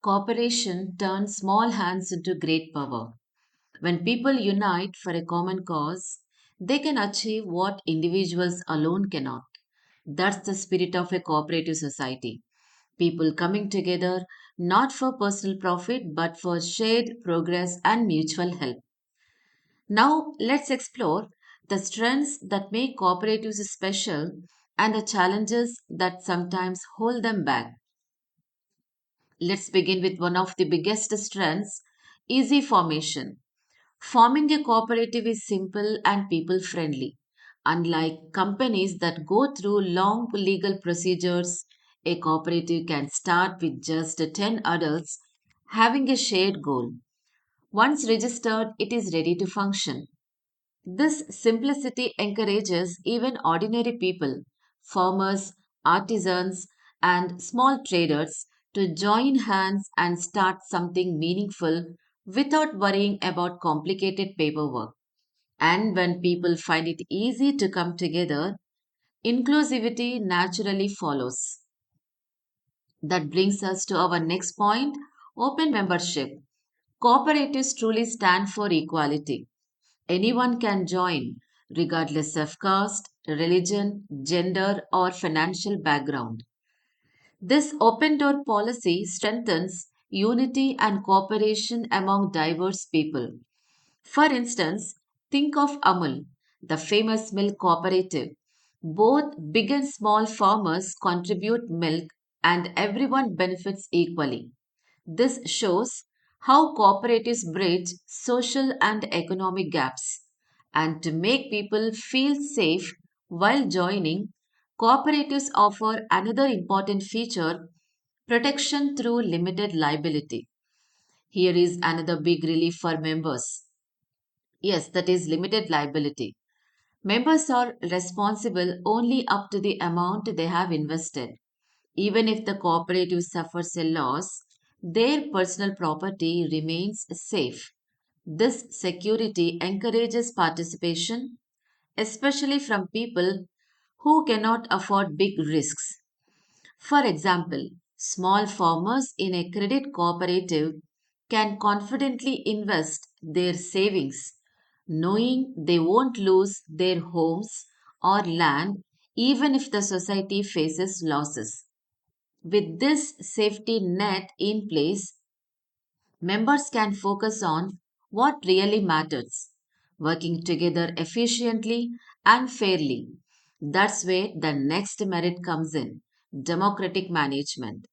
Cooperation turns small hands into great power. When people unite for a common cause, they can achieve what individuals alone cannot. That's the spirit of a cooperative society. People coming together not for personal profit but for shared progress and mutual help. Now, let's explore the strengths that make cooperatives special and the challenges that sometimes hold them back. Let's begin with one of the biggest strengths, easy formation. Forming a cooperative is simple and people friendly. Unlike companies that go through long legal procedures, a cooperative can start with just 10 adults having a shared goal. Once registered, it is ready to function. This simplicity encourages even ordinary people, farmers, artisans, and small traders to join hands and start something meaningful without worrying about complicated paperwork. And when people find it easy to come together, inclusivity naturally follows. That brings us to our next point, open membership. Cooperatives truly stand for equality. Anyone can join, regardless of caste, religion, gender, or financial background. This open door policy strengthens unity and cooperation among diverse people. For instance, think of Amul, the famous milk cooperative. Both big and small farmers contribute milk and everyone benefits equally. This shows how cooperatives bridge social and economic gaps. And to make people feel safe while joining, cooperatives offer another important feature, protection through limited liability. Here is another big relief for members. Yes, that is limited liability. Members are responsible only up to the amount they have invested. Even if the cooperative suffers a loss, their personal property remains safe. This security encourages participation, especially from people who cannot afford big risks. For example, small farmers in a credit cooperative can confidently invest their savings, knowing they won't lose their homes or land even if the society faces losses. With this safety net in place, members can focus on what really matters, working together efficiently and fairly. That's where the next merit comes in, democratic management.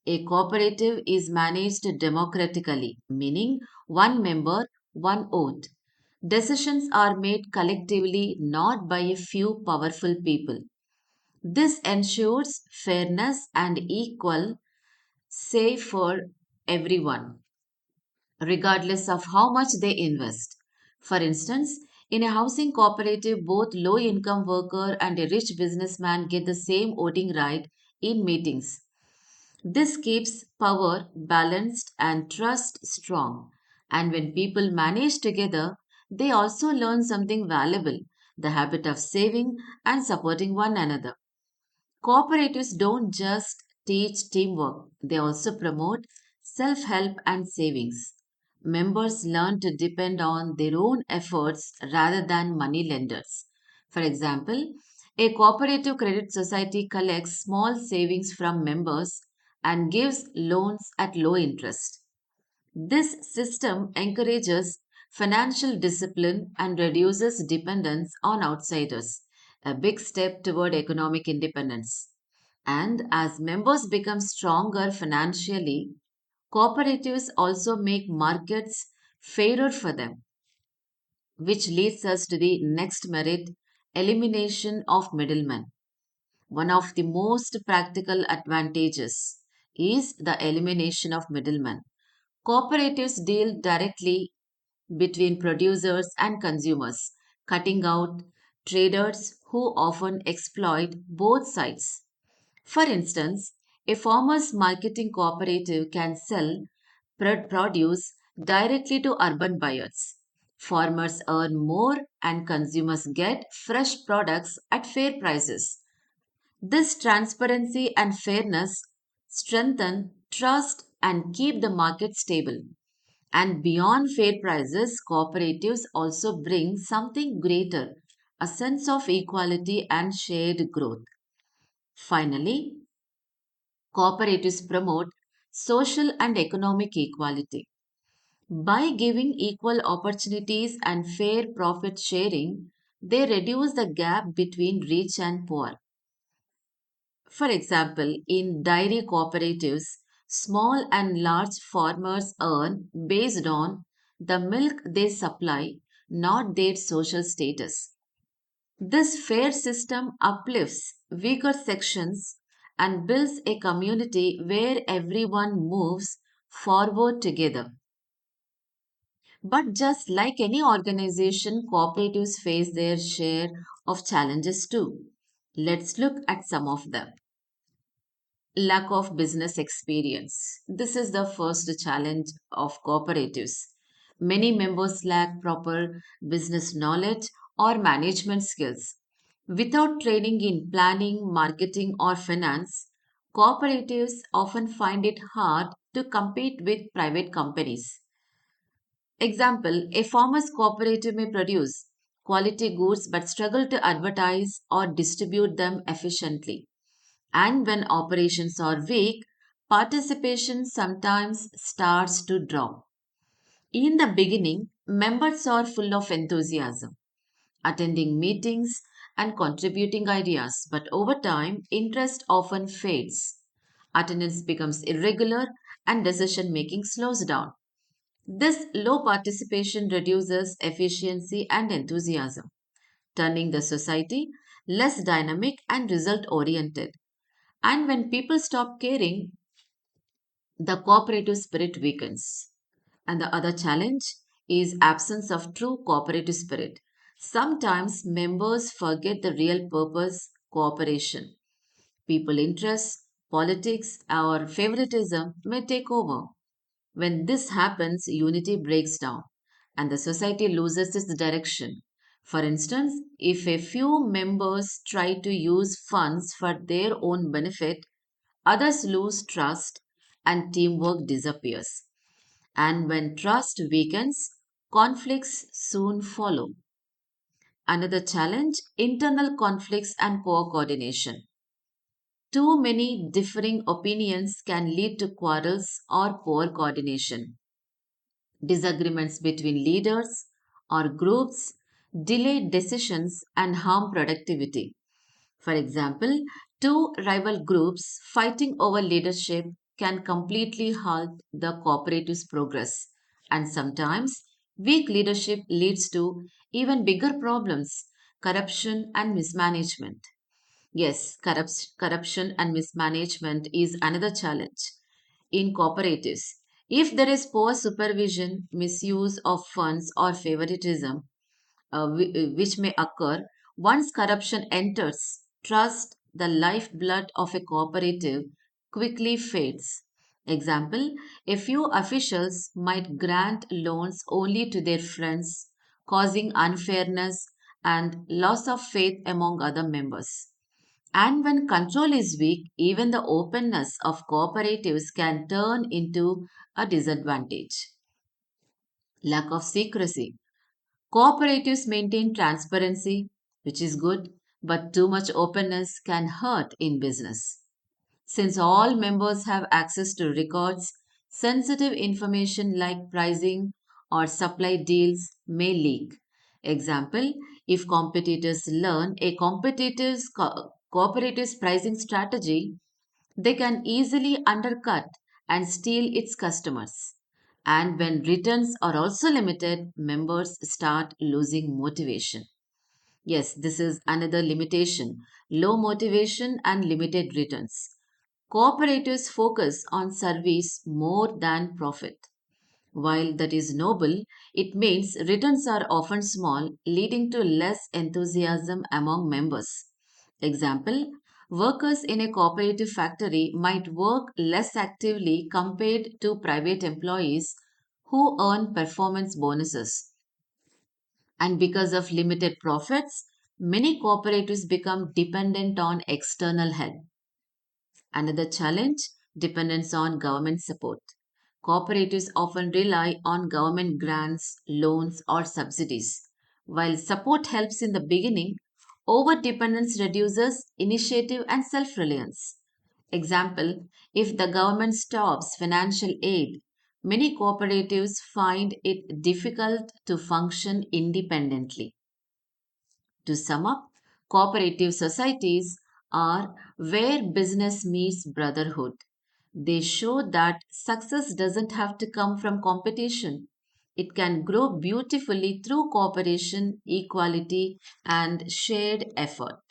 A cooperative is managed democratically, meaning one member, one vote. Decisions are made collectively, not by a few powerful people. This ensures fairness and equal say for everyone, regardless of how much they invest. For instance, in a housing cooperative, both low income worker and a rich businessman get the same voting right in meetings. This keeps power balanced and trust strong. And when people manage together, they also learn something valuable, the habit of saving and supporting one another. Cooperatives don't just teach teamwork, they also promote self help and savings. Members learn to depend on their own efforts rather than money lenders. For example, a cooperative credit society collects small savings from members and gives loans at low interest. This system encourages financial discipline and reduces dependence on outsiders, a big step toward economic independence. And as members become stronger financially, cooperatives also make markets fairer for them, which leads us to the next merit, elimination of middlemen. One of the most practical advantages is the elimination of middlemen. Cooperatives deal directly between producers and consumers, cutting out traders who often exploit both sides. For instance, a farmers marketing cooperative can sell produce directly to urban buyers. Farmers earn more and consumers get fresh products at fair prices. This transparency and fairness strengthen trust and keep the market stable. And beyond fair prices, cooperatives also bring something greater, a sense of equality and shared growth. Finally, cooperatives promote social and economic equality. By giving equal opportunities and fair profit sharing, they reduce the gap between rich and poor. For example, in dairy cooperatives, small and large farmers earn based on the milk they supply, not their social status. This fair system uplifts weaker sections and builds a community where everyone moves forward together. But just like any organization, cooperatives face their share of challenges too. Let's look at some of them. Lack of business experience. This is the first challenge of cooperatives. Many members lack proper business knowledge or management skills. Without training in planning, marketing, or finance, cooperatives often find it hard to compete with private companies. Example, a farmer's cooperative may produce quality goods but struggle to advertise or distribute them efficiently. And when operations are weak, participation sometimes starts to drop. In the beginning, members are full of enthusiasm, attending meetings and contributing ideas, but over time, interest often fades. Attendance becomes irregular and decision making slows down. This low participation reduces efficiency and enthusiasm, turning the society less dynamic and result oriented. And when people stop caring, the cooperative spirit weakens. And the other challenge is absence of true cooperative spirit. Sometimes members forget the real purpose cooperation. People interests, politics, or favoritism may take over. When this happens, unity breaks down and the society loses its direction. For instance, if a few members try to use funds for their own benefit, others lose trust and teamwork disappears. And when trust weakens, conflicts soon follow. Another challenge, internal conflicts and poor coordination. Too many differing opinions can lead to quarrels or poor coordination. Disagreements between leaders or groups delay decisions and harm productivity. For example, two rival groups fighting over leadership can completely halt the cooperative's progress. And sometimes, weak leadership leads to even bigger problems, corruption and mismanagement. Yes, corruption and mismanagement is another challenge in cooperatives. If there is poor supervision, misuse of funds, or favoritism, which may occur, once corruption enters, trust, the lifeblood of a cooperative, quickly fades. Example, a few officials might grant loans only to their friends, causing unfairness and loss of faith among other members. And when control is weak, even the openness of cooperatives can turn into a disadvantage. Lack of secrecy. Cooperatives maintain transparency, which is good, but too much openness can hurt in business. Since all members have access to records, sensitive information like pricing or supply deals may leak. Example, if competitors learn a cooperative's pricing strategy, they can easily undercut and steal its customers. And when returns are also limited, members start losing motivation. Yes, this is another limitation, low motivation and limited returns. Cooperatives focus on service more than profit. While that is noble, it means returns are often small, leading to less enthusiasm among members. Example, workers in a cooperative factory might work less actively compared to private employees who earn performance bonuses. And because of limited profits, many cooperatives become dependent on external help. Another challenge, dependence on government support. Cooperatives often rely on government grants, loans, or subsidies. While support helps in the beginning, over dependence reduces initiative and self reliance. Example: if the government stops financial aid, many cooperatives find it difficult to function independently. To sum up, cooperative societies are where business meets brotherhood. They show that success doesn't have to come from competition. It can grow beautifully through cooperation, equality, and shared effort.